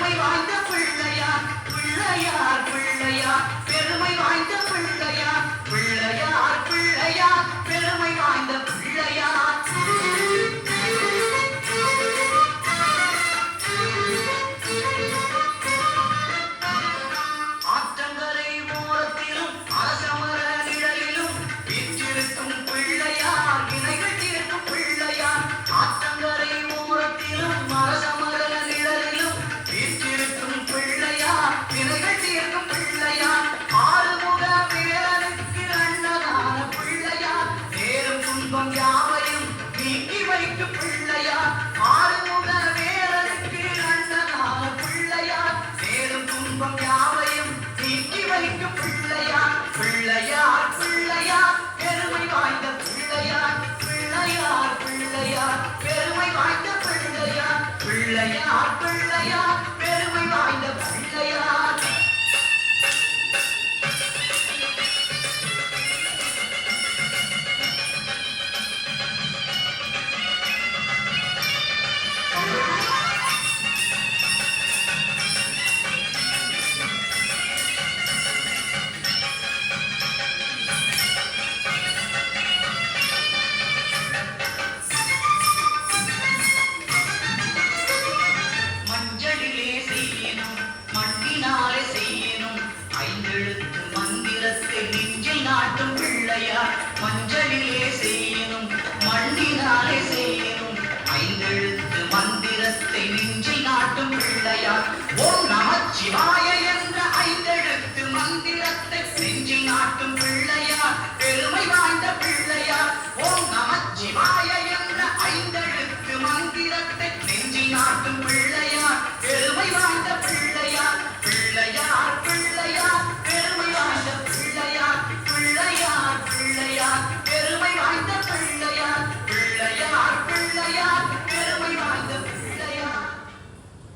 பெருமை வாய்ந்த பிள்ளையார் பிள்ளையார் பிள்ளையார் பெருமை வாய்ந்த பிள்ளையார் பிள்ளையார் பிள்ளையார் பெருமை வாய்ந்த பிள்ளையார் ஆற்றங்கரை ஓரத்திலும் அரசமர நிழலிலும் வீற்றிருக்கும் பிள்ளையார் வினைகள் தீர்க்கும் பிள்ளையார் ஆற்றங்கரை ஓரத்திலும் அரசமர நிழலிலும் வீற்றிருக்கும் பிள்ளையார் வினைகள் தீர்க்கும் பிள்ளையார் ஆறுமுக வேலனுக்கு அண்ணனான பிள்ளையார் நேரும் துன்பம் யாவையும் நீக்கி வைக்கும் பிள்ளையார் ஆறுமுக வேலனுக்கு அண்ணனான பிள்ளையார் நேரும் துன்பம் யாவையும் நீக்கி வைக்கும் பிள்ளையார் பிள்ளையார் பிள்ளையார் பெருமை வாய்ந்த பிள்ளையார் பிள்ளையார் பிள்ளையார் பெருமை வாய்ந்த பிள்ளையார் பிள்ளையார் பிள்ளையார் பெருமை வாய்ந்த